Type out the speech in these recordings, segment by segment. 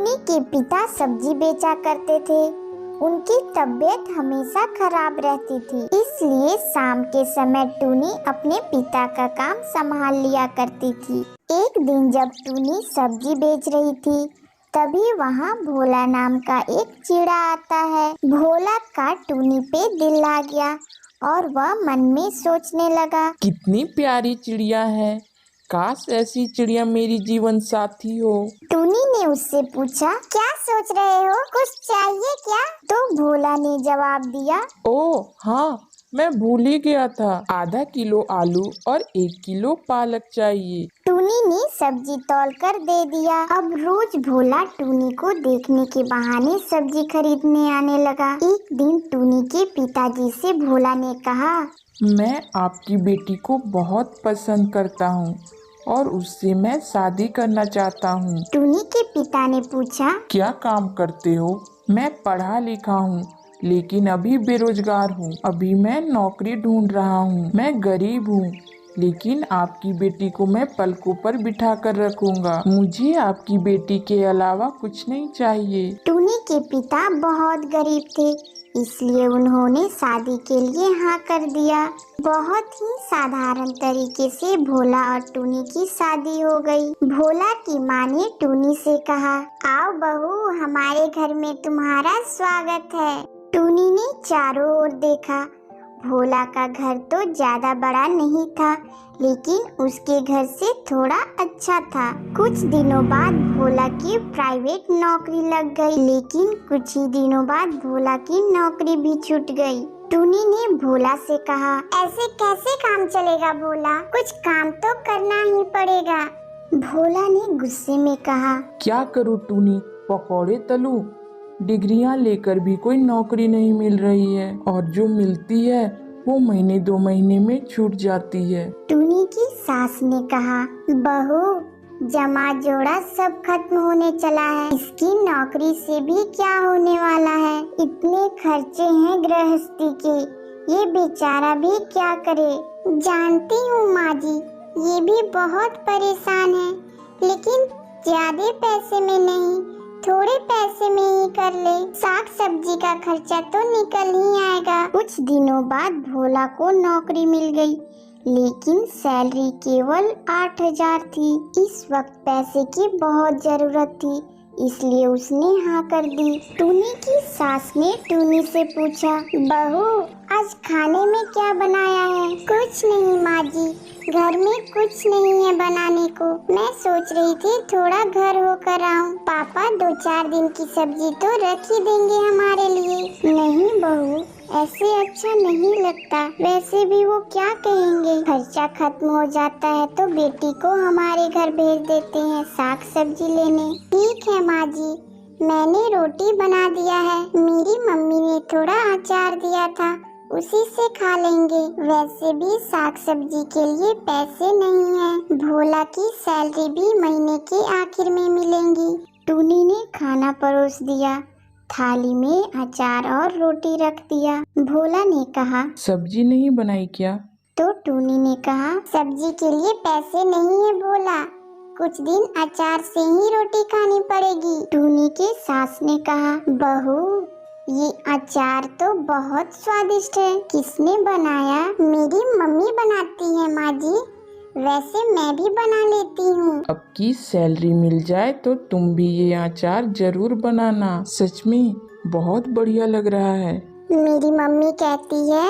टूनी के पिता सब्जी बेचा करते थे। उनकी तबीयत हमेशा खराब रहती थी, इसलिए शाम के समय टूनी अपने पिता का काम संभाल लिया करती थी। एक दिन जब टूनी सब्जी बेच रही थी, तभी वहाँ भोला नाम का एक चिड़ा आता है। भोला का टूनी पे दिल आ गया और वह मन में सोचने लगा, कितनी प्यारी चिड़िया है, काश ऐसी चिड़िया मेरी जीवन साथी हो। टूनी ने उससे पूछा, क्या सोच रहे हो, कुछ चाहिए क्या? तो भोला ने जवाब दिया, ओह हाँ, मैं भूल ही गया था, आधा किलो आलू और 1 किलो पालक चाहिए। टूनी ने सब्जी तौल कर दे दिया। अब रोज भोला टूनी को देखने के बहाने सब्जी खरीदने आने लगा। एक दिन टूनी के पिताजी से भोला ने कहा, मैं आपकी बेटी को बहुत पसंद करता हूँ और उससे मैं शादी करना चाहता हूँ। टूनी के पिता ने पूछा, क्या काम करते हो? मैं पढ़ा लिखा हूँ लेकिन अभी बेरोजगार हूँ। अभी मैं नौकरी ढूंढ रहा हूँ। मैं गरीब हूँ लेकिन आपकी बेटी को मैं पलकों पर बिठा कर रखूंगा। मुझे आपकी बेटी के अलावा कुछ नहीं चाहिए। टूनी के पिता बहुत गरीब थे, इसलिए उन्होंने शादी के लिए हाँ कर दिया। बहुत ही साधारण तरीके से भोला और टूनी की शादी हो गई। भोला की माँ ने टूनी से कहा, आओ बहू, हमारे घर में तुम्हारा स्वागत है। टूनी ने चारों ओर देखा। भोला का घर तो ज्यादा बड़ा नहीं था, लेकिन उसके घर से थोड़ा अच्छा था। कुछ दिनों बाद भोला की प्राइवेट नौकरी लग गई, लेकिन कुछ ही दिनों बाद भोला की नौकरी भी छूट गई। टूनी ने भोला से कहा, ऐसे कैसे काम चलेगा भोला, कुछ काम तो करना ही पड़ेगा। भोला ने गुस्से में कहा, क्या करूँ टूनी, पकौड़े तलूं? डिग्रियां लेकर भी कोई नौकरी नहीं मिल रही है और जो मिलती है वो महीने 2 महीने में छूट जाती है। टूनी की सास ने कहा, बहू, जमा जोड़ा सब खत्म होने चला है, इसकी नौकरी से भी क्या होने वाला है, इतने खर्चे हैं गृहस्थी के, ये बेचारा भी क्या करे। जानती हूँ माँ जी, ये भी बहुत परेशान है, लेकिन ज्यादा पैसे में नहीं, थोड़े पैसे में ही कर ले, साग सब्जी का खर्चा तो निकल ही आएगा। कुछ दिनों बाद भोला को नौकरी मिल गई, लेकिन सैलरी केवल 8,000 थी। इस वक्त पैसे की बहुत जरूरत थी, इसलिए उसने हाँ कर दी। टूनी की सास ने टूनी से पूछा, बहू, आज खाने में क्या बनाया है? कुछ नहीं माँ जी, घर में कुछ नहीं है बनाने को। मैं सोच रही थी थोड़ा घर होकर आऊं। पापा 2-4 दिन की सब्जी तो रख ही देंगे हमारे लिए। नहीं बहू, ऐसे अच्छा नहीं लगता, वैसे भी वो क्या कहेंगे, खर्चा खत्म हो जाता है तो बेटी को हमारे घर भेज देते हैं साग सब्जी लेने। ठीक है माँ जी, मैंने रोटी बना दिया है, मेरी मम्मी ने थोड़ा अचार दिया था, उसी से खा लेंगे। वैसे भी साग सब्जी के लिए पैसे नहीं है, भोला की सैलरी भी महीने के आखिर में मिलेंगी। टूनी ने खाना परोस दिया, थाली में अचार और रोटी रख दिया। भोला ने कहा, सब्जी नहीं बनाई क्या? तो टूनी ने कहा, सब्जी के लिए पैसे नहीं है भोला, कुछ दिन अचार से ही रोटी खानी पड़ेगी। टूनी के सास ने कहा, बहू, ये अचार तो बहुत स्वादिष्ट है, किसने बनाया? मेरी मम्मी बनाती है माँ जी, वैसे मैं भी बना लेती हूँ। अब की सैलरी मिल जाए तो तुम भी ये अचार जरूर बनाना, सच में बहुत बढ़िया लग रहा है। मेरी मम्मी कहती है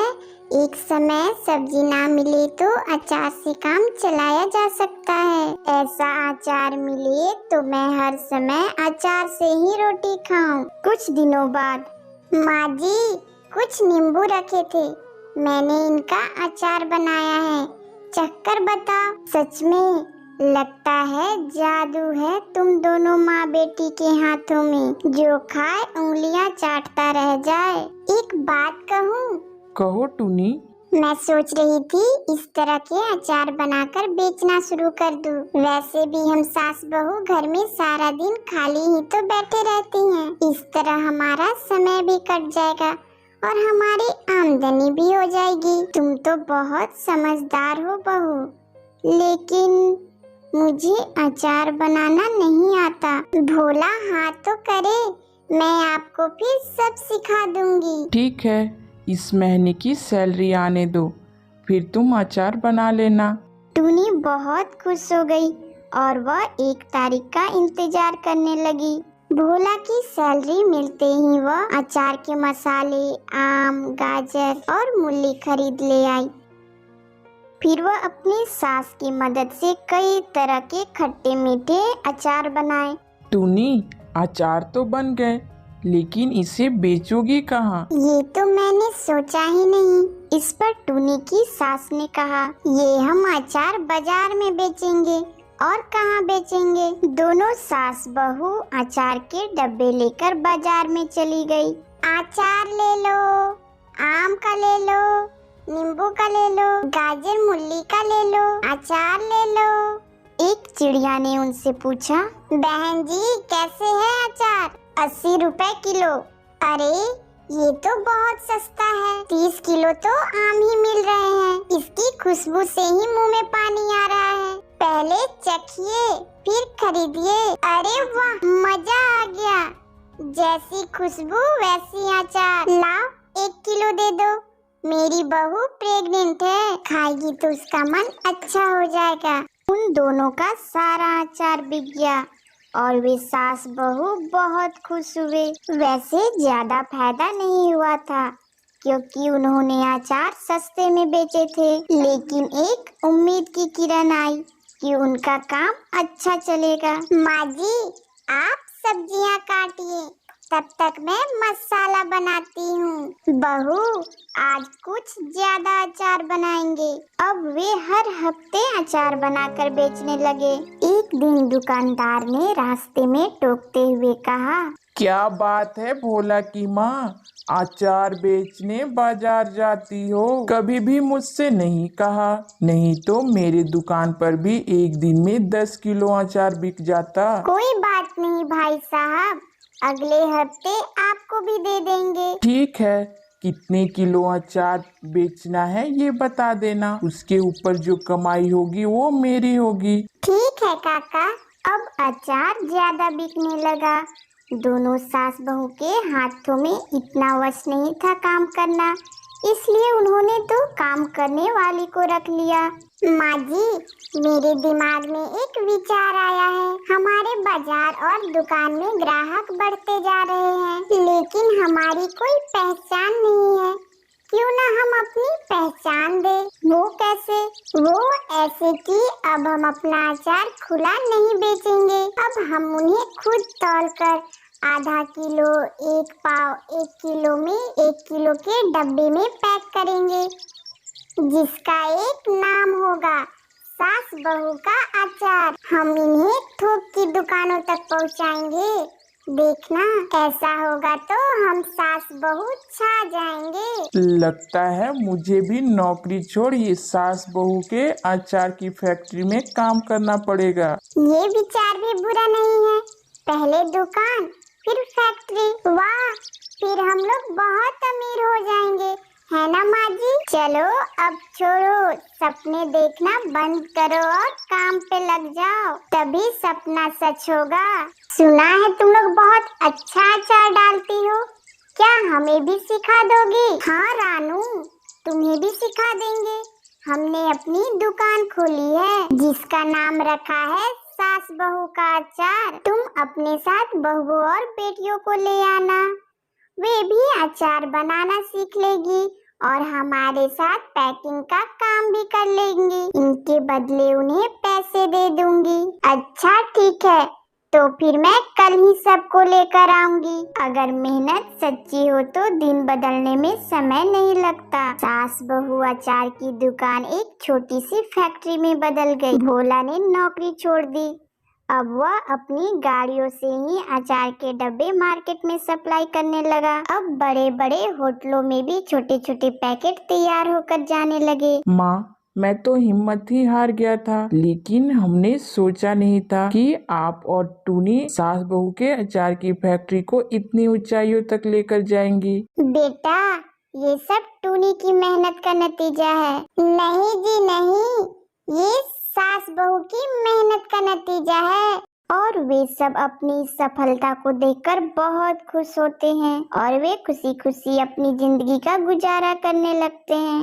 एक समय सब्जी ना मिले तो अचार से काम चलाया जा सकता है, ऐसा अचार मिले तो मैं हर समय अचार से ही रोटी खाऊं। कुछ दिनों बाद, माँ जी, कुछ नींबू रखे थे, मैंने इनका अचार बनाया है, चखकर बताओ। सच में लगता है जादू है तुम दोनों माँ बेटी के हाथों में, जो खाए उंगलियां चाटता रह जाए। एक बात कहूँ? कहो टूनी। मैं सोच रही थी इस तरह के अचार बनाकर बेचना शुरू कर दूं। वैसे भी हम सास बहू घर में सारा दिन खाली ही तो बैठे रहती हैं। इस तरह हमारा समय भी कट जाएगा और हमारी आमदनी भी हो जाएगी। तुम तो बहुत समझदार हो बहू, लेकिन मुझे अचार बनाना नहीं आता। भोला हाँ तो करे, मैं आपको फिर सब सिखा दूंगी। ठीक है, इस महीने की सैलरी आने दो, फिर तुम अचार बना लेना। टूनी बहुत खुश हो गई और वह 1 तारीख का इंतजार करने लगी। भोला की सैलरी मिलते ही वह अचार के मसाले, आम, गाजर और मूली खरीद ले आई। फिर वह अपनी सास की मदद से कई तरह के खट्टे मीठे अचार बनाए। टूनी, अचार तो बन गए, लेकिन इसे बेचोगी कहाँ? ये तो मैंने सोचा ही नहीं। इस पर टूनी की सास ने कहा, ये हम अचार बाजार में बेचेंगे। और कहाँ बेचेंगे? दोनों सास बहू अचार के डब्बे लेकर बाजार में चली गई। अचार ले लो, आम का ले लो, नींबू का ले लो, गाजर मूली का ले लो, अचार ले लो। एक चिड़िया ने उनसे पूछा, बहन जी कैसे है अचार? 80 रुपए किलो। अरे ये तो बहुत सस्ता है, 30 किलो तो आम ही मिल रहे हैं। इसकी खुशबू से ही मुंह में पानी आ रहा है। पहले चखिए फिर खरीदिए। अरे वाह, मजा आ गया। जैसी खुशबू वैसी अचार। लाओ 1 किलो दे दो। मेरी बहू प्रेग्नेंट है, खाएगी तो उसका मन अच्छा हो जाएगा। उन दोनों का सारा अचार बिक गया और वे सास बहू बहुत खुश हुए। वैसे ज्यादा फायदा नहीं हुआ था क्योंकि उन्होंने अचार सस्ते में बेचे थे, लेकिन एक उम्मीद की किरण आई कि उनका काम अच्छा चलेगा। माँ जी आप सब्जियाँ काटिए, तब तक मैं मसाला बनाती हूँ। बहू आज कुछ ज्यादा अचार बनाएंगे। अब वे हर हफ्ते अचार बनाकर बेचने लगे। एक दिन दुकानदार ने रास्ते में टोकते हुए कहा, क्या बात है भोला की माँ, अचार बेचने बाजार जाती हो? कभी भी मुझसे नहीं कहा, नहीं तो मेरे दुकान पर भी एक दिन में 10 किलो अचार बिक जाता। कोई बात नहीं भाई साहब, अगले हफ्ते आपको भी दे देंगे। ठीक है, कितने किलो अचार बेचना है ये बता देना, उसके ऊपर जो कमाई होगी वो मेरी होगी। ठीक है काका। अब अचार ज्यादा बिकने लगा। दोनों सास बहू के हाथों में इतना वश नहीं था काम करना, इसलिए उन्होंने तो काम करने वाली को रख लिया। माँ जी मेरे दिमाग में एक विचार आया है। हमारे बाजार और दुकान में ग्राहक बढ़ते जा रहे हैं, लेकिन हमारी कोई पहचान नहीं है। क्यों ना हम अपनी पहचान दे। वो कैसे? वो ऐसे कि अब हम अपना अचार खुला नहीं बेचेंगे। अब हम उन्हें खुद तौलकर आधा किलो, 1 पाव, 1 किलो में 1 किलो के डब्बे में पैक करेंगे, जिसका एक नाम होगा सास बहू का अचार। हम इन्हें थोक की दुकानों तक पहुंचाएंगे। देखना ऐसा होगा तो हम सास बहू छा जाएंगे। लगता है मुझे भी नौकरी छोड़ ये सास बहू के अचार की फैक्ट्री में काम करना पड़ेगा। ये विचार भी बुरा नहीं है। पहले दुकान फिर फैक्ट्री, वाह, फिर हम लोग बहुत अमीर हो जाएंगे, है ना माँ जी? चलो अब छोड़ो, सपने देखना बंद करो और काम पे लग जाओ, तभी सपना सच होगा। सुना है तुम लोग बहुत अच्छा अचार डालती हो, क्या हमें भी सिखा दोगी? हाँ रानू, तुम्हें भी सिखा देंगे। हमने अपनी दुकान खोली है जिसका नाम रखा है सास बहू का अचार। तुम अपने साथ बहू और बेटियों को ले आना, वे भी अचार बनाना सीख लेगी और हमारे साथ पैकिंग का काम भी कर लेंगी। इनके बदले उन्हें पैसे दे दूंगी। अच्छा ठीक है, तो फिर मैं कल ही सबको लेकर आऊंगी। अगर मेहनत सच्ची हो तो दिन बदलने में समय नहीं लगता। सास बहू अचार की दुकान एक छोटी सी फैक्ट्री में बदल गई। भोला ने नौकरी छोड़ दी। अब वह अपनी गाड़ियों से ही अचार के डब्बे मार्केट में सप्लाई करने लगा। अब बड़े बड़े होटलों में भी छोटे छोटे पैकेट तैयार होकर जाने लगे। माँ मैं तो हिम्मत ही हार गया था, लेकिन हमने सोचा नहीं था कि आप और टूनी सास बहू के अचार की फैक्ट्री को इतनी ऊंचाइयों तक लेकर जाएंगी। बेटा ये सब टूनी की मेहनत का नतीजा है। नहीं जी नहीं, ये सास बहू की मेहनत का नतीजा है। और वे सब अपनी इस सफलता को देखकर बहुत खुश होते हैं और वे खुशी खुशी अपनी जिंदगी का गुजारा करने लगते हैं।